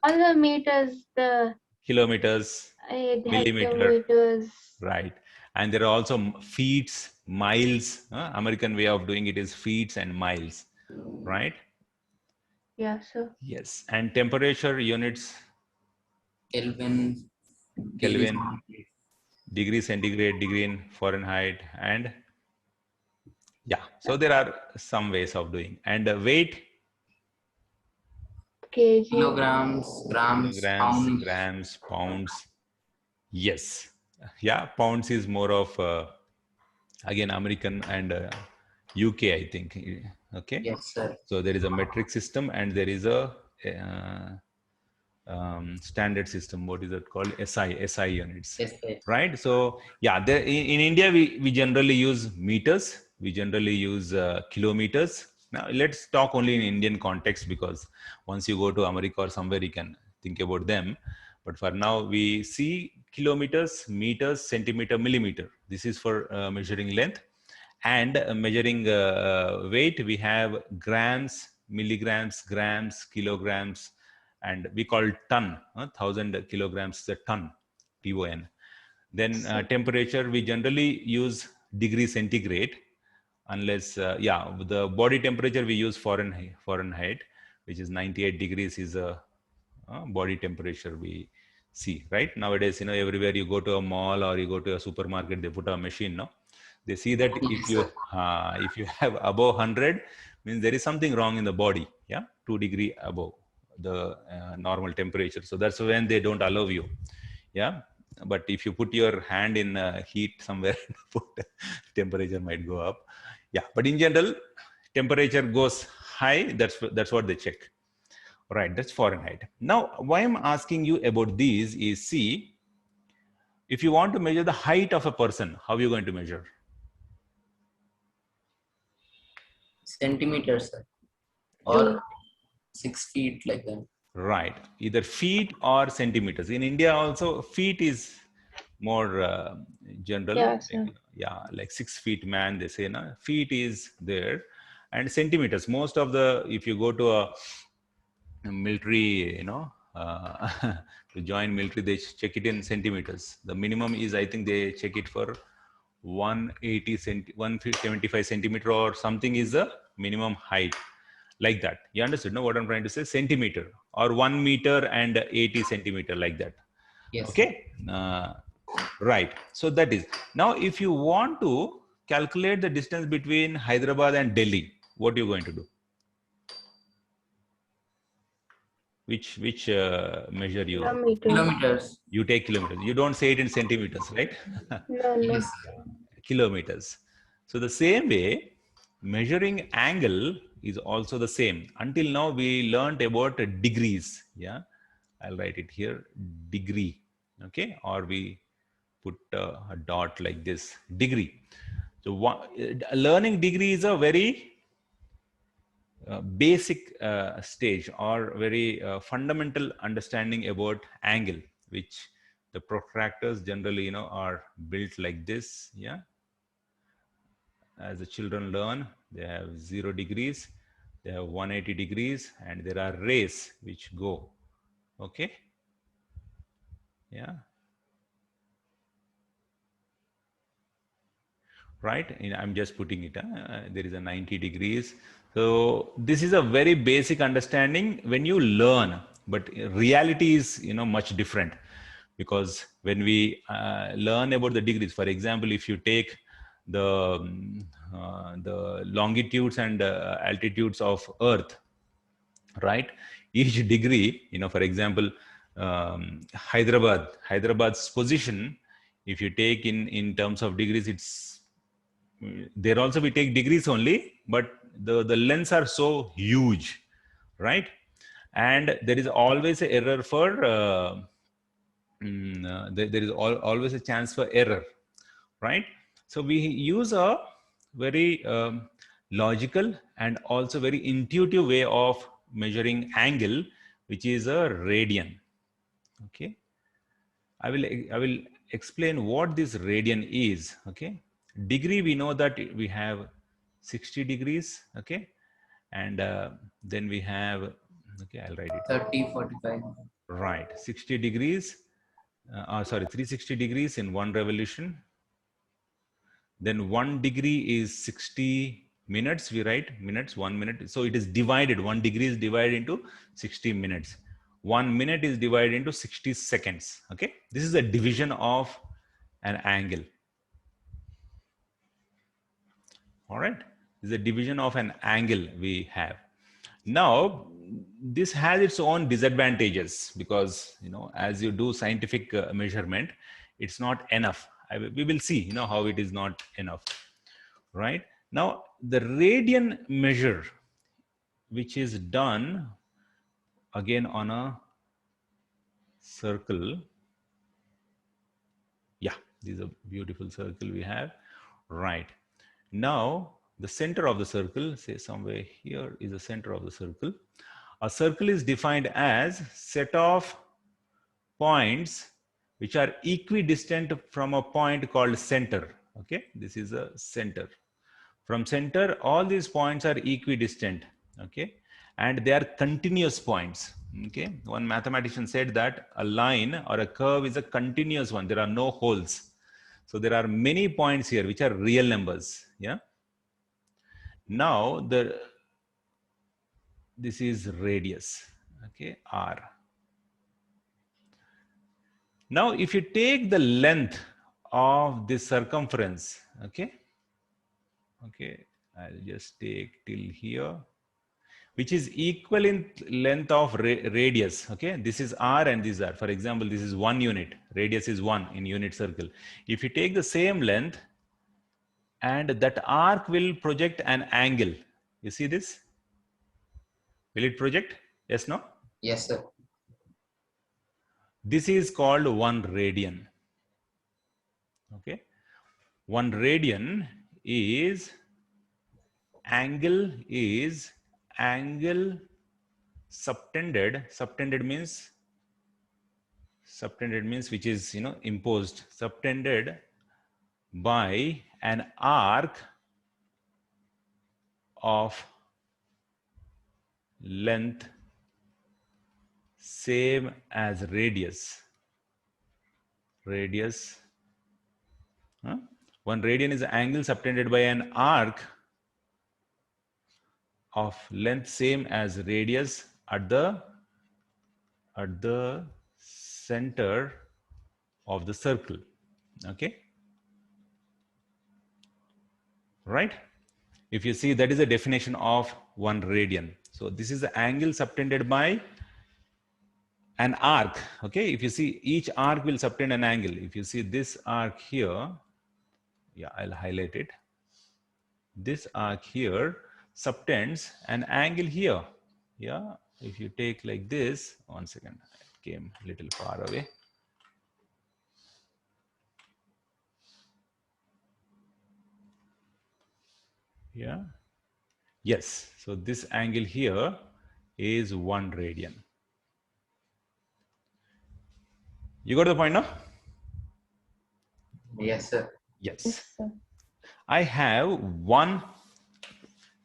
All the meters, the kilometers, millimeter, hectometers. right? And there are also feet, miles. American way of doing it is feet and miles, right? Yeah, sir. Yes, and temperature units, Kelvin. Degrees Kelvin, Celsius. degree centigrade, degree in Fahrenheit, and yeah. So there are some ways of doing. And weight, kg. Kilograms, grams, kilograms, pounds. grams, pounds. Yes, yeah. Pounds is more of again American and UK, I think. Okay, Yes, sir. so there is a metric system and there is a standard system. What is it called? SI units. Yes, sir. Right. So yeah, there in India we generally use meters. We generally use kilometers. Now let's talk only in Indian context, because once you go to America or somewhere you can think about them. But for now we see kilometers, meters, centimeter, millimeter. This is for measuring length. And measuring weight, we have grams, milligrams, grams, kilograms, and we call ton. 1,000 kilograms is a ton, ton. Then temperature, we generally use degree centigrade, unless yeah, the body temperature we use Fahrenheit, which is 98 degrees is a body temperature we see. Right nowadays, everywhere you go to a mall or you go to a supermarket, they put a machine. No, they see that if you have above 100, means there is something wrong in the body. Yeah, 2 degree above the normal temperature. So that's when they don't allow you. Yeah, but if you put your hand in heat somewhere, temperature might go up. Yeah, but in general, temperature goes high. That's what they check. Right, that's Fahrenheit. Now, why I'm asking you about these is, see, if you want to measure the height of a person, how are you going to measure? Centimeters, sir. Or 6 feet, like that. Right, either feet or centimeters. In India also, feet is more general. Yeah, sir. Yeah, like 6 feet man, they say, na? Feet is there. And centimeters, most of the, if you go to a military, to join military, they check it in centimeters. The minimum is, I think they check it for 175 centimeter or something is the minimum height, like that. You understood, no, what I'm trying to say? Centimeter, or 1 meter and 80 centimeter, like that. Yes. Okay. Right. So that is, now if you want to calculate the distance between Hyderabad and Delhi, what are you going to do? Which measure you? Kilometers. You take kilometers. You don't say it in centimeters, right? No. Yes. Kilometers. So the same way, measuring angle is also the same. Until now, we learned about degrees. Yeah, I'll write it here, degree. Okay, or we put a dot like this, degree. So learning degree is a very basic stage, or very fundamental understanding about angle, which the protractors generally are built like this. Yeah, as the children learn, they have 0 degrees, they have 180 degrees, and there are rays which go. Okay, yeah, right. I'm just putting it, there is a 90 degrees. So this is a very basic understanding when you learn, but reality is much different, because when we learn about the degrees, for example, if you take the longitudes and altitudes of Earth, right? Each degree, for example, Hyderabad's position, if you take in terms of degrees, it's there also we take degrees only, but the lengths are so huge, right? And there is always an error for there is always a chance for error, right? So we use a very logical and also very intuitive way of measuring angle, which is a radian. Okay, I will explain what this radian is. Okay, degree, we know that we have 60 degrees. Okay, and then we have, okay, I'll write it. 30, 45. Right, 60 degrees. Sorry, 360 degrees in one revolution. Then 1 degree is 60 minutes. We write minutes, 1 minute. So it is divided. 1 degree is divided into 60 minutes. 1 minute is divided into 60 seconds. Okay, this is a division of an angle. All right, this is a division of an angle we have. Now this has its own disadvantages, because as you do scientific measurement, it's not enough. We will see how it is not enough. Right, now the radian measure, which is done again on a circle. Yeah, this is a beautiful circle we have. Right, now the center of the circle, say somewhere here is the center of the circle. A circle is defined as set of points which are equidistant from a point called center. Okay, this is a center. From center, all these points are equidistant. Okay, and they are continuous points. Okay, one mathematician said that a line or a curve is a continuous one. There are no holes. So there are many points here which are real numbers. Yeah. Now this is radius. Okay, r. Now if you take the length of this circumference, okay, I'll just take till here, which is equal in length of radius. Okay, this is r and this is r. For example, this is 1 unit, radius is 1 in unit circle. If you take the same length, and that arc will project an angle. You see this? Will it project? Yes, no? Yes, sir. This is called 1 radian. Okay, 1 radian is angle subtended. Subtended means which is imposed, subtended by an arc of length same as radius. Huh? 1 radian is an angle subtended by an arc of length same as radius at the center of the circle. Okay, right? If you see, that is the definition of 1 radian. So this is the angle subtended by an arc. Okay, if you see, each arc will subtend an angle. If you see this arc here, yeah, I'll highlight it. This arc here subtends an angle here. Yeah, if you take like this, 1 second, it came a little far away. Yeah, yes, so this angle here is 1 radian. You got the point now? Yes, sir. Yes. Yes, sir. I have one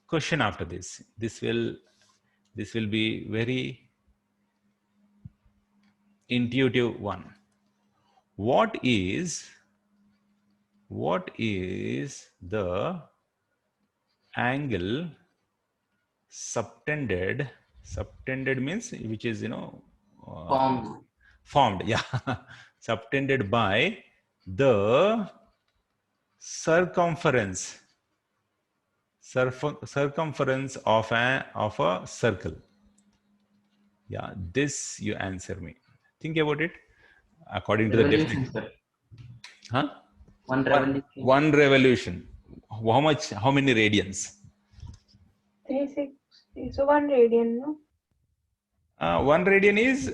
question after this. This will be very intuitive one. What is the angle subtended? Subtended means which is Formed. formed, yeah, subtended by the circumference of a circle. Yeah, this you answer me. Think about it according to the Revolution, definition. sir. Huh? One revolution. One revolution. How much? How many radians? 360. So 1 radian, no? One radian is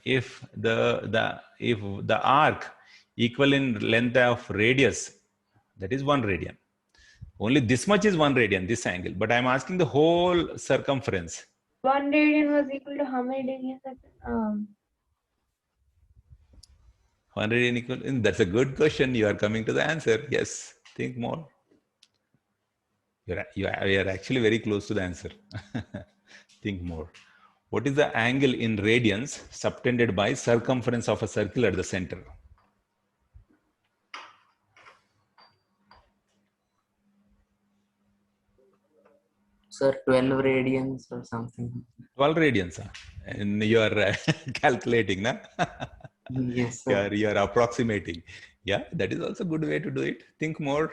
if the arc equal in length of radius, that is 1 radian. Only this much is 1 radian, this angle. But I'm asking the whole circumference. 1 radian was equal to how many degrees? 1 radian equal. That's a good question. You are coming to the answer. Yes. Think more. You are actually very close to the answer. Think more. What is the angle in radians subtended by circumference of a circle at the center? Sir, 12 radians or something. 12 radians. And you are calculating, na? Yes, sir. You are approximating. Yeah, that is also a good way to do it. Think more.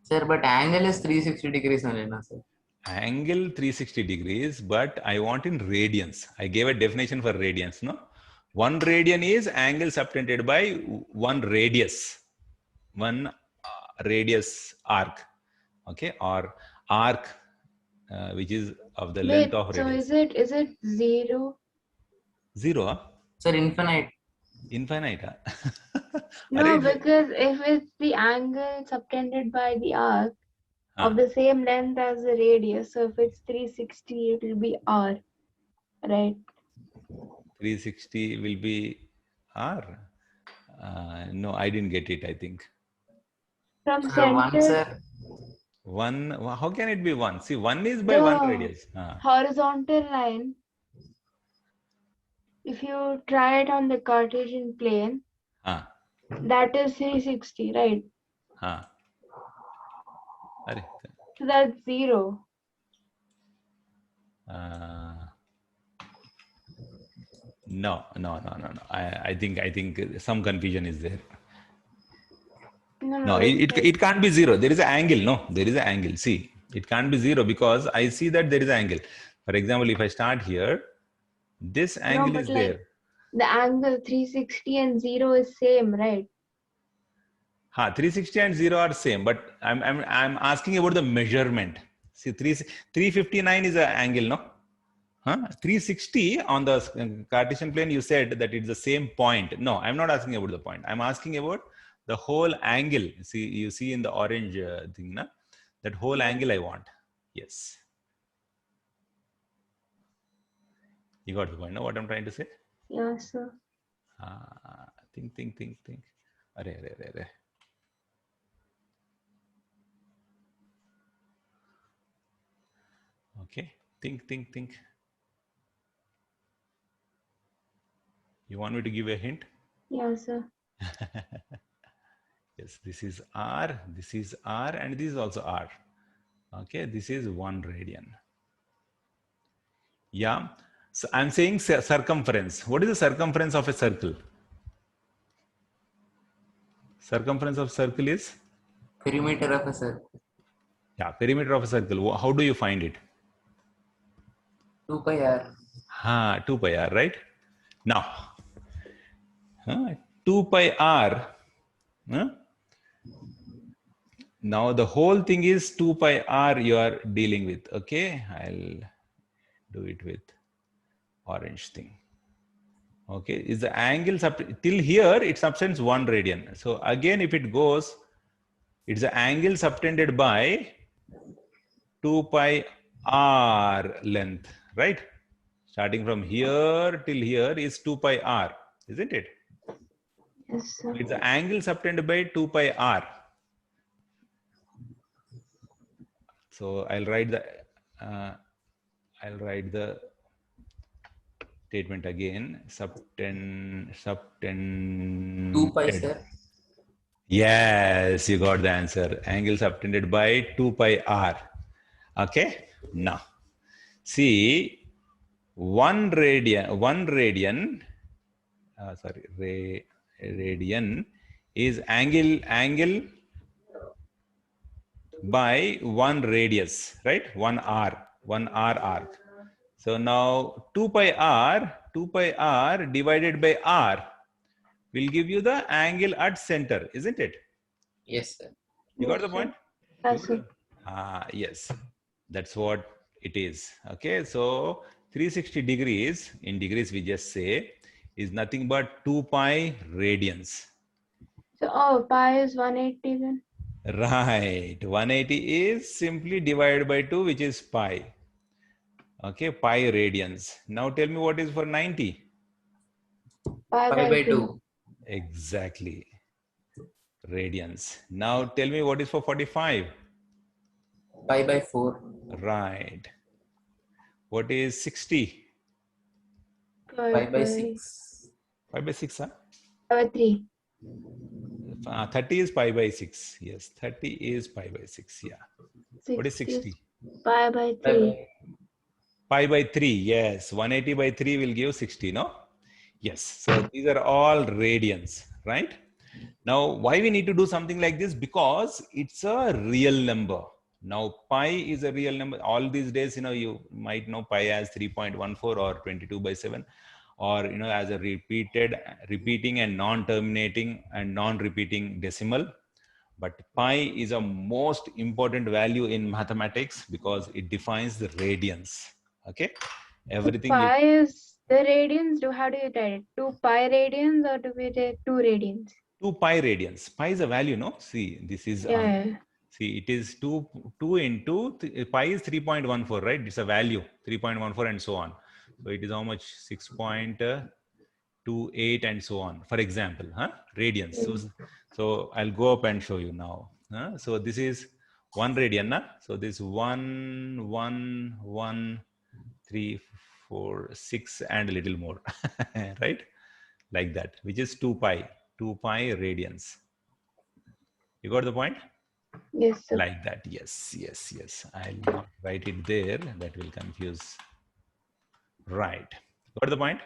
Sir, but angle is 360 degrees only, na, sir? Angle 360 degrees, but I want in radians. I gave a definition for radians, no? 1 radian is angle subtended by 1 radius. 1 radius arc, okay, or arc which is of the length Wait, of so radius. is it 0? 0, huh? Sir, infinite. Infinite, huh? No, because if it's the angle subtended by the arc of the same length as the radius, so if it's 360, it will be r, right? 360 will be r. No, I didn't get it, I think. From Sir, 1, center, sir. 1, how can it be 1? See, 1 is by the 1 radius. horizontal line, if you try it on the Cartesian plane, that is 360, right? So that's 0. No. I think some confusion is there. No, it can't be 0. There is an angle. No, there is an angle. See, it can't be 0 because I see that there is an angle. For example, if I start here, this angle is there. The angle 360 and 0 is same, right? 360 and 0 are same, but I'm asking about the measurement. See, 359 is an angle, no? 360 on the Cartesian plane, you said that it's the same point. No, I'm not asking about the point. I'm asking about the whole angle. See, you see in the orange thing, na? That whole angle I want. Yes. You got the point, no? What I'm trying to say? Yes, sir. Think. Arre. Okay. Think. You want me to give a hint? Yes, sir. Yes, this is R, and this is also R. Okay, this is 1 radian. Yeah. So I'm saying circumference. What is the circumference of a circle? Circumference of circle is? Perimeter of a circle. Yeah, perimeter of a circle. How do you find it? 2 pi r. 2 pi r, right? Now, 2 pi r. Now the whole thing is 2 pi r you are dealing with. Okay, I'll do it with orange thing. Okay, is the angle till here it subtends 1 radian. So again, if it goes, it's the angle subtended by 2 pi r length, right? Starting from here till here is 2 pi r, isn't it? Yes, sir. It's the angle subtended by 2 pi r. So I'll write the statement again. Subtend 2 pi, sir. Yes, you got the answer. Angle subtended by 2 pi r. Okay. Now, See, radian is angle by one radius, right? 1 r arc. So now 2 pi r divided by r will give you the angle at center, isn't it? Yes, sir. You got Yes, the sir. point? Yes, sir. Yes, that's what it is. Okay, so 360 degrees in degrees we just say is nothing but 2 pi radians. So, pi is 180 then? Right, 180 is simply divided by 2, which is pi. Okay, pi radians. Now tell me what is for 90. Pi Pi by by 2. 2. Exactly, radians. Now tell me what is for 45. Pi by 4. Right. What is 60? Pi by 6. 5 by 6, huh? Pi by 3. 30 is pi by 6. Yes, 30 is pi by 6. Yeah. What is 60 is 60? pi by Pi 3. by Pi by 3. Yes. 180 by 3 will give 60, no? Yes. So these are all radians, right? Now, why we need to do something like this? Because it's a real number. Now, pi is a real number. All these days, you might know pi as 3.14 or 22 by 7, or, as a repeating and non-terminating and non-repeating decimal. But pi is a most important value in mathematics because it defines the radians. Okay. So Everything you pi is the radians. How do you write it? 2 pi radians, or do we write 2 radians? 2 pi radians. Pi is a value, no? See, this is Yeah. see, it is 2 into pi is 3.14, right? It's a value 3.14 and so on. So it is how much? 6.28 and so on, for example, radians. So I'll go up and show you now. So this is 1 radian, so this 1, 1, 1, 3, 4, 6 and a little more. Right, like that, which is 2 pi radians. You got the point? Yes, sir. Like that. Yes, yes, yes. I'll not write it there, that will confuse. Right, got the point?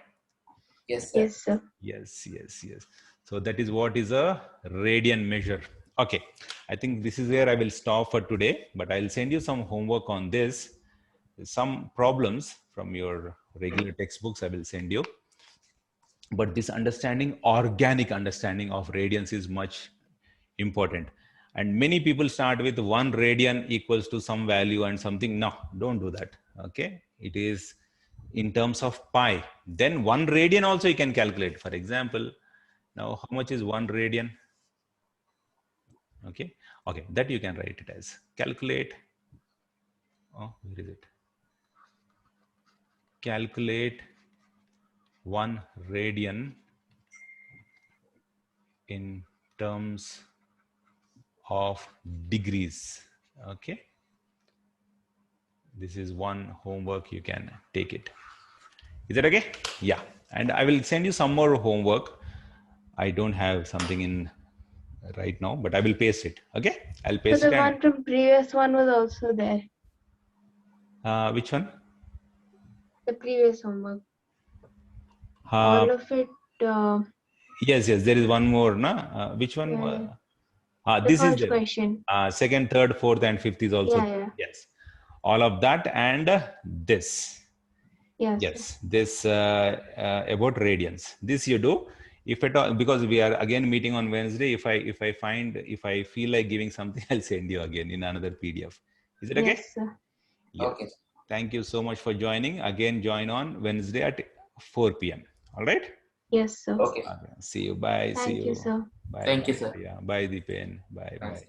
yes, sir. Yes, sir. Yes, yes, yes. So that is what is a radian measure. Okay, I think this is where I will stop for today, but I'll send you some homework on this, some problems from your regular textbooks I will send you. But this organic understanding of radians is much important. And many people start with 1 radian equals to some value and something. No, don't do that. Okay, it is in terms of pi. Then 1 radian also you can calculate. For example, now how much is 1 radian? Okay, that you can write it as calculate. Where is it? Calculate 1 radian in terms of degrees. Okay, this is one homework, you can take it. Is that okay? Yeah, and I will send you some more homework. I don't have something in right now, but I will paste it. Okay, I'll So paste the it. one from previous one was also there. Which one? The previous homework. All of it. Yes, there is one more, na? Which one? The This is first there. question. Second, third, fourth, and fifth is also. Yeah. Yes, all of that and this. Yes. Yes, this about radians. This you do. If at all, because we are again meeting on Wednesday. If I feel like giving something, I'll send you again in another PDF. Is it okay? Yes, sir. Yeah. Okay. Thank you so much for joining. Again, join on Wednesday at 4 p.m. All right. Yes, sir. Okay. See you. Bye. See Thank you. you, sir. Bye. Thank Bye. you, sir. Yeah. Bye, Deepen. Bye. Thanks. Bye.